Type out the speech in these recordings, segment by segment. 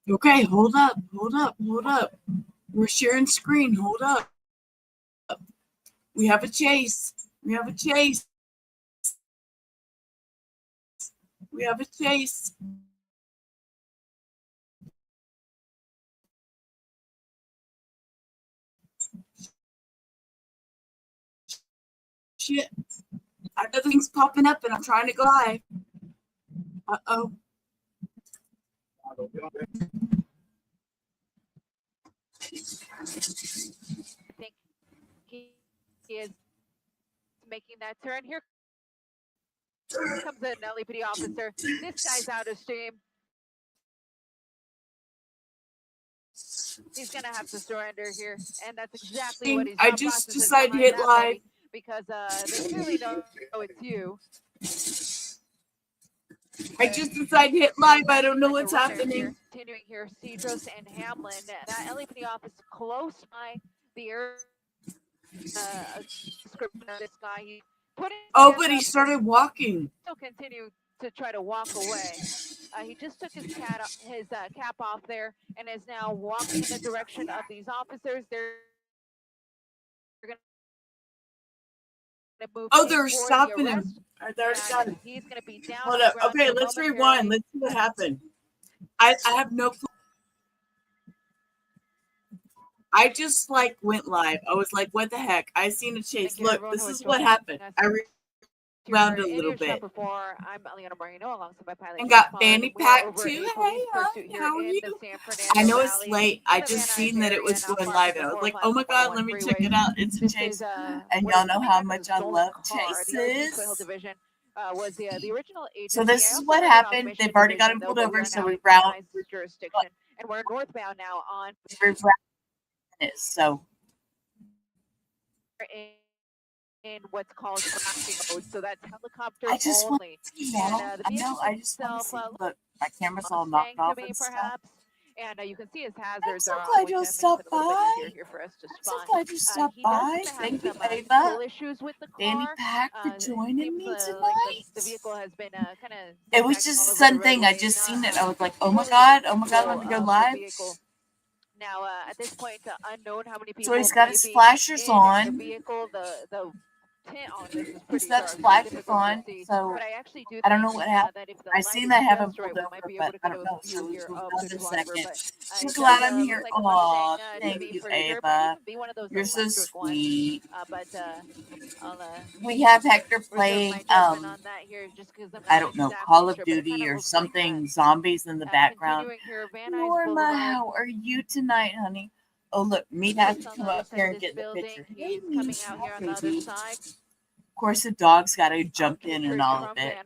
Okay, hold up, hold up, hold up. We're sharing screen. Hold up. We have a chase. We have a chase. We have a chase. Shit. Another thing's popping up and I'm trying to go live. Uh-oh. I think he is making that turn. Here comes an LAPD officer. This guy's out of steam. He's gonna have to surrender here, and that's exactly what he's. I just decided to hit live because they clearly know it's you. I just decided to hit live. I don't know what's happening. Continuing here, Cedros and Hamlin. That LAPD office close by the area. Description of this guy. He put his but he started walking. Still continue to try to walk away. He just took his cap off there and is now walking in the direction of these officers. They're going to move. Oh, they're stopping him. They're stopping. He's going to be down. Hold up. Okay, let's rewind. Let's see what happened. I have no clue. I just went live. I was like, what the heck? I seen a chase. Look, this is what happened. I rewound a little bit. And got fanny pack too. Hey, how are you? I know it's late. I just seen that it was going live. And I was like, oh my God, let me check it out. It's a chase. And y'all know how much I love chases. Was the original agency. So this is what happened. They've already got him pulled over, so we round jurisdiction, and we're northbound now on. So in what's called crashing mode, so that's helicopter I just only. I know. I just want to see. Look, my camera's all knocked off and stuff. And you can see his hazards. I'm so glad you stopped by. I'm so glad you stopped by. Thank you, Ava. Danny Pack for joining me tonight. The vehicle has been kind of. It was just a sudden thing. I just seen it. I was like, oh my God, let me go live. Now, at this point, unknown how many people. So he's got his flashers on. The vehicle, the tint on this is pretty he's got his flashers on. So but I actually do. I don't know what happened. I seen that haven't pulled over, but I don't know. So we'll go in a second. So glad I'm here. Aw, thank you, Ava. You're so sweet. We have Hector playing. I don't know, Call of Duty or something. Zombies in the background. Norma, how are you tonight, honey? Oh, look, Meat has to come up here and get the picture. Hey, Meat, baby. Of course, the dog's got to jump in and all of it.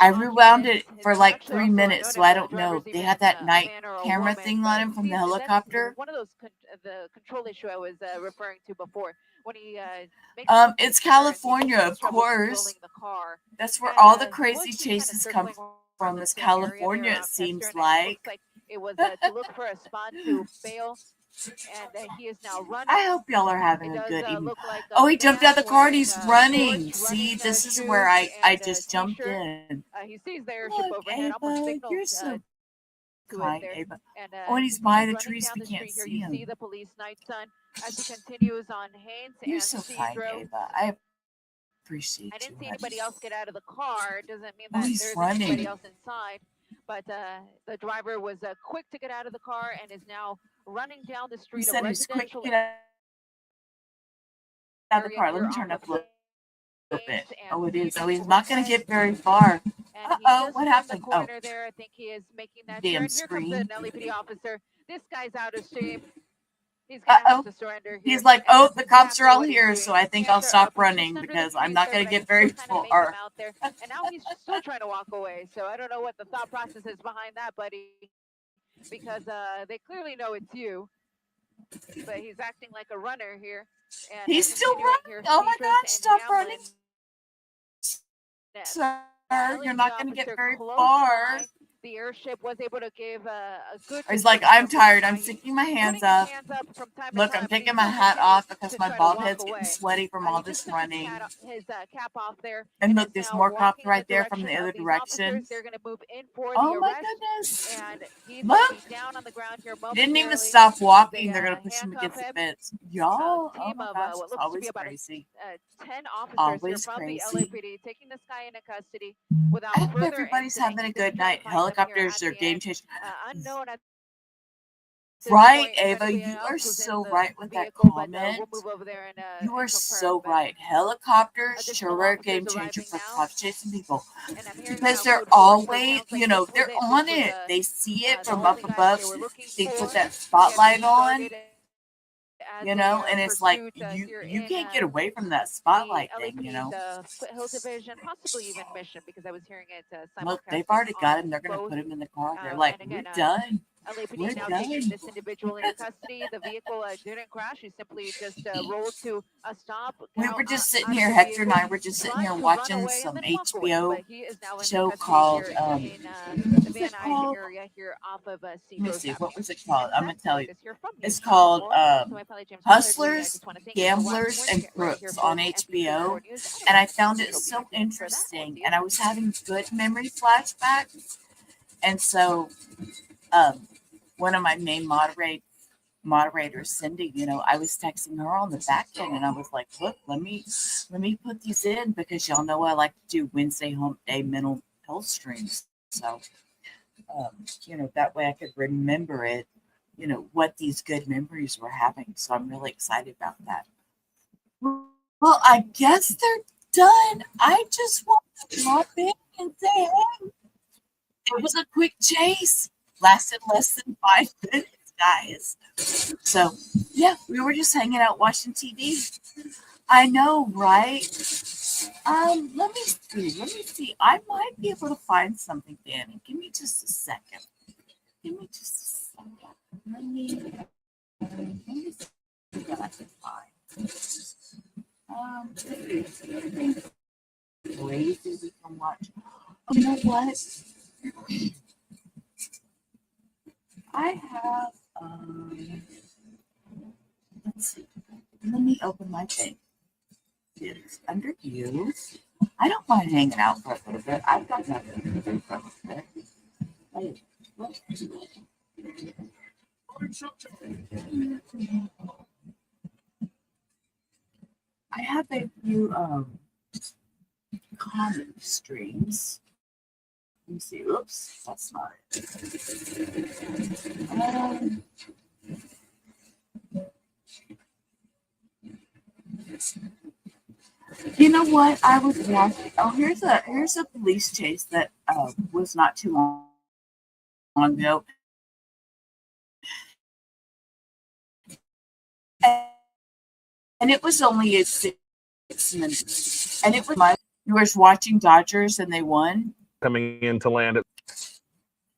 I rewound it for like 3 minutes, so I don't know. They had that night camera thing on him from the helicopter. One of those the control issue I was referring to before. When he it's California, of course. That's where all the crazy chases come from. Is California, it seems like. It was to look for a spot to bail, and he is now running. I hope y'all are having a good evening. Oh, he jumped out the car and he's running. See, this is where I just jumped in. He sees the airship overhead. Ava, you're so kind, Ava. Oh, and he's by the trees. We can't see him. See the police night sun as he continues on Haynes. You're so kind, Ava. I appreciate you. I didn't see anybody else get out of the car. It doesn't mean that there's anybody else inside. But the driver was quick to get out of the car and is now running down the street. He said he's quick to get out of the car. Let me turn up a little bit. Oh, it is. Oh, he's not going to get very far. Uh-oh, what happened? Oh, there, I think he is making that damn turn. screen. Here comes the LAPD officer. This guy's out of steam. He's going to have to surrender. He's like, oh, the cops are all here, so I think I'll stop running because I'm not going to get very far. And now he's still trying to walk away. So I don't know what the thought process is behind that, buddy, because they clearly know it's you. But he's acting like a runner here. And he's still running. Oh my God, stop running. Sir, you're not going to get very far. the airship was able to give a good He's like, description I'm of this tired. guy. I'm He's sticking my hands putting his up. hands up from time to Look, time, I'm but he taking my still hat continues off because to my try to bald walk head's getting away. sweaty from all He this just took running. his cap off there, And look, is there's now more cops walking in right the there from direction the of other these direction. officers. They're going to move in for the Oh my arrest, goodness. and he's Look. going to be down on the ground here Didn't even momentarily. stop walking. They They're going to push him handcuff against the him. fence. Y'all, oh Team my of gosh, what it's looks to be always about crazy. 10 officers here Always from the crazy. LAPD taking this guy into custody I without hope further everybody's incident. having a He said he good tried to night. find them here Helicopters at are the game end. changers. Unknown at this Right, point if Ava, anybody you else are was in so the right with that vehicle, but comment. we'll move over there You are and confirm. so But right. Helicopters additional sure are a officers game changer arriving for now, cops chasing people and I'm hearing because about they're code 4, so it always, sounds like you know, this was they're it. on This was it. They see it the from only up guy that above. they were looking They for. put that Again, spotlight he on. started as You know, and a it's like pursuit here you in can't get away from that the spotlight thing, you LAPD's know. Foothill Division, possibly even Mission, because I was hearing it Look, they've simulcasting already got on him. They're gonna both. put him in the car. They're like, And we're again, done. LAPD We're now done. taking this individual into custody. The vehicle didn't crash. He simply just rolled to a stop. We Out, were just sitting out of here, the Hector and vehicle, I were just sitting tried here to run watching away and some then walk away. HBO But he is now in show custody called here in what the was Van it Nuys called? area here off of Let me Seacoast see, Avenue. what was it called? I'm gonna tell you. It's called to my colleague James Pollard, I Hustlers, just want to thank you for watching. Gamblers, We're and right here Crooks for on the HBO, NBC4 News. and I found it Hope you so guys enjoy that. We'll interesting, see you and I soon. was having good memory flashbacks, and so one of my main moderators, Cindy, you know, I was texting her on the back end, and I was like, look, let me put these in because y'all know I like to do Wednesday hump day mental health streams. So you know, that way I could remember it, you know, what these good memories were having. So I'm really excited about that. Well, I guess they're done. I just want to drop in and say, hey, it was a quick chase. Lasted less than 5 minutes, guys. So, yeah, we were just hanging out watching TV. I know, right? Let me see. I might be able to find something, Danny. Give me just a second. Let me see what I can find. Anything crazy we can watch. Oh, you know what? I have, let's see. Let me open my thing. It's under you. I don't mind hanging out for a little bit. I've got nothing to do for a little bit. Hey, look. I have a few comic streams. Let me see. Oops, that's not it. You know what? I was watching. Oh, here's a police chase that was not too long ago, and it was only a 6 minutes, and it was my viewers watching Dodgers, and they won. Coming in to land at.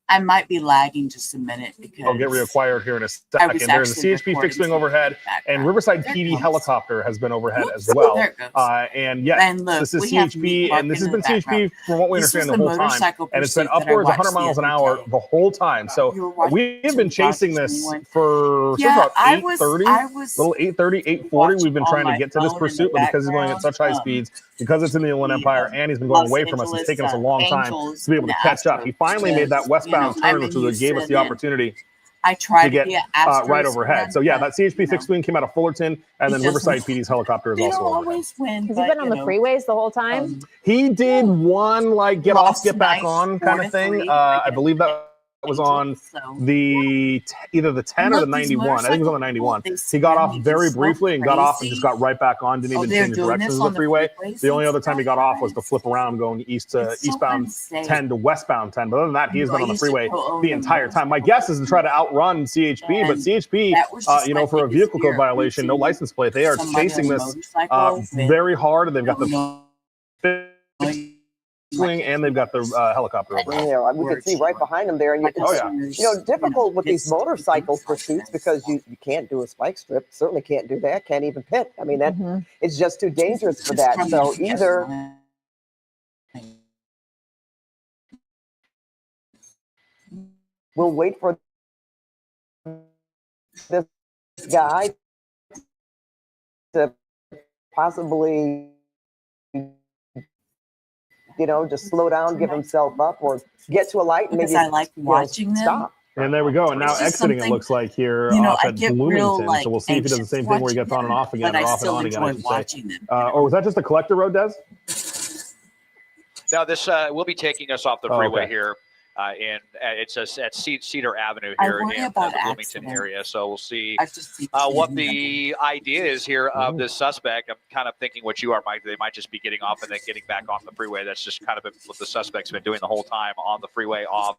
I might be lagging just a minute because I'll get reacquired here in a second. There's a CHP fixed wing overhead, and Riverside PD helicopter has been overhead as well. And yes, and look, this is CHP, and this has been CHP from what we understand the whole time, and it's been upwards 100 miles an hour the whole time. So we have been chasing this for about 8:30, little 8:30, 8:40. We've been trying to get to this pursuit, but because he's going at such high speeds, because it's in the Inland Empire, and he's been going away from us, it's taken us a long time to be able to catch up. He finally made that westbound turn, which was what gave us the opportunity to get right overhead. So yeah, that CHP fixed wing came out of Fullerton, and then Riverside PD's helicopter is also overhead. Has he been on the freeways the whole time? He did one like get off, get back on kind of thing. I believe that was on the either the 10 or the 91. I think it was on the 91. He got off very briefly and got off and just got right back on. Didn't even change directions of the freeway. The only other time he got off was to flip around going eastbound 10 to westbound 10. But other than that, he has been on the freeway the entire time. My guess is to try to outrun CHP, but CHP, for a vehicle code violation, no license plate, they are chasing this very hard, and they've got the wing and they've got the helicopter over. Yeah, we can see right behind them there, and difficult with these motorcycle pursuits because you can't do a spike strip. Certainly can't do that. Can't even pit. I mean, it's just too dangerous for that. So either we'll wait for this guy to possibly, just slow down, give himself up, or get to a light and because maybe I like watching them. stop. And there we go. And now It's just exiting, it something, looks like here you know, off I at get real, Bloomington. like, So we'll see if he does the anxious same thing where he gets on and off again, but or I off and still on again, I enjoy should say. watching them. Or was that just a collector road, Des? No, this will be taking us off the freeway okay. here. It's at Cedar Avenue I here worry in about the Bloomington accidents. area. So we'll see I just see what them. the idea is here of this suspect. I'm kind of thinking what you are, Mike. They might just be getting off and then getting back on the freeway. That's just kind of what the suspect's been doing the whole time, on the freeway, off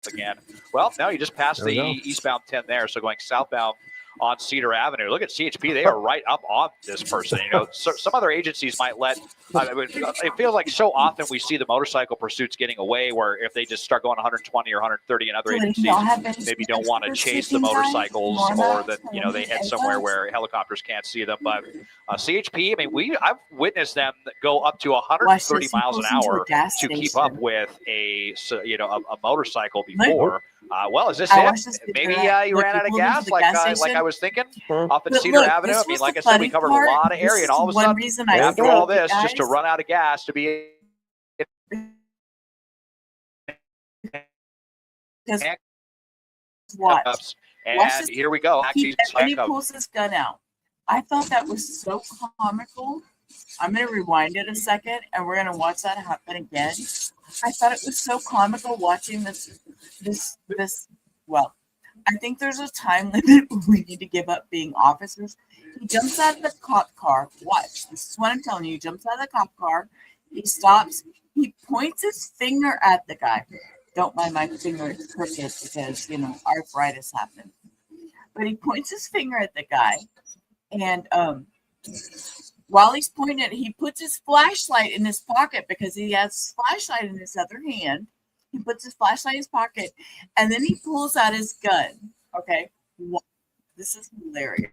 again. Well, now you just passed the eastbound 10 there, so going southbound on Cedar Avenue. Look at CHP; they are right up on this person. Some other agencies might let. It feels like so often we see the motorcycle pursuits getting away, where if they just start going 120 or 130, and other agencies maybe don't want to chase the motorcycles, or that they head somewhere where helicopters can't see them. But CHP, I mean, I've witnessed them go up to 130 miles an hour to keep up with a motorcycle before. Well, is this it? Maybe you ran out of gas, like I was thinking, off at Cedar Avenue. I mean, like I said, we covered a lot of area, and all of a sudden, after all this, just to run out of gas to be watch. And here we go. And he pulls his gun out. I thought that was so comical. I'm going to rewind it a second, and we're going to watch that happen again. I thought it was so comical watching this. Well, I think there's a time limit where we need to give up being officers. He jumps out of the cop car. Watch. This is what I'm telling you. He jumps out of the cop car. He stops. He points his finger at the guy. Don't mind my finger, it's crooked because, arthritis happened. But he points his finger at the guy. And while he's pointing it, he puts his flashlight in his pocket because he has his flashlight in his other hand. He puts his flashlight in his pocket, and then he pulls out his gun. Okay, this is hilarious.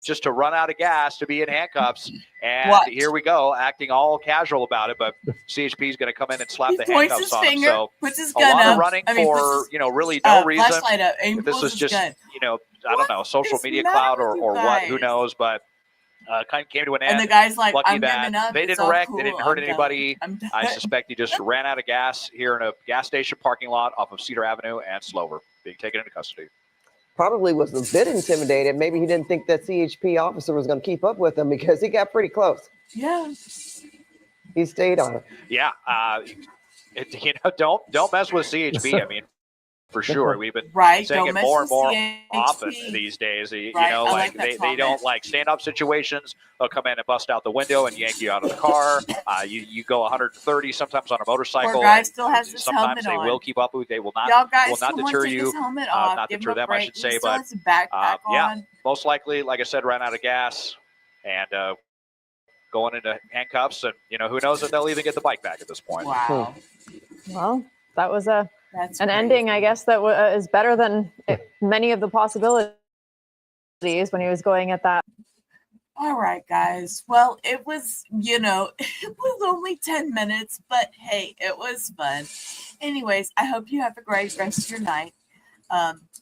Just to run out of gas to be in handcuffs, and here we go, acting all casual about it. But CHP is going to come in and slap the handcuffs on him. So puts his gun a lot up. of running for really no reason. Up, if this was just I don't know, social media clout or what, who knows, but. Kind of came to an end. And the guy's like, lucky I'm that up. They didn't wreck. Cool. They didn't hurt anybody. I suspect he just ran out of gas here in a gas station parking lot off of Cedar Avenue and Slover, being taken into custody. Probably was a bit intimidated. Maybe he didn't think that CHP officer was going to keep up with him because he got pretty close. Yeah. He stayed on it. Yeah. Don't mess with CHP. I mean, for sure. We've been saying it more and more often these days. They don't like stand-up situations. They'll come in and bust out the window and yank you out of the car. You go 130 sometimes on a motorcycle. Poor guy still has his sometimes helmet they on. will keep up with. They will not. Will not deter you. Not deter them, I should say. But most likely, like I said, ran out of gas and going into handcuffs. And who knows if they'll even get the bike back at this point. Wow. Well, that was an crazy ending, I guess, that is better than many of the possibilities when he was going at that. All right, guys. Well, it was, it was only 10 minutes, but hey, it was fun. Anyways, I hope you have a great rest of your night.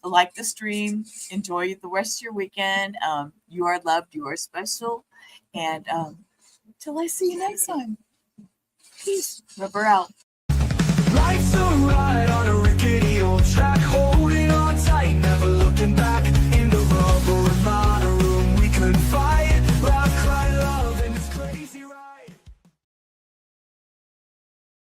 Like the stream. Enjoy the rest of your weekend. You are loved. You are special. And till I see you next time. Peace. Rubber out. Life's a ride on a rickety old track.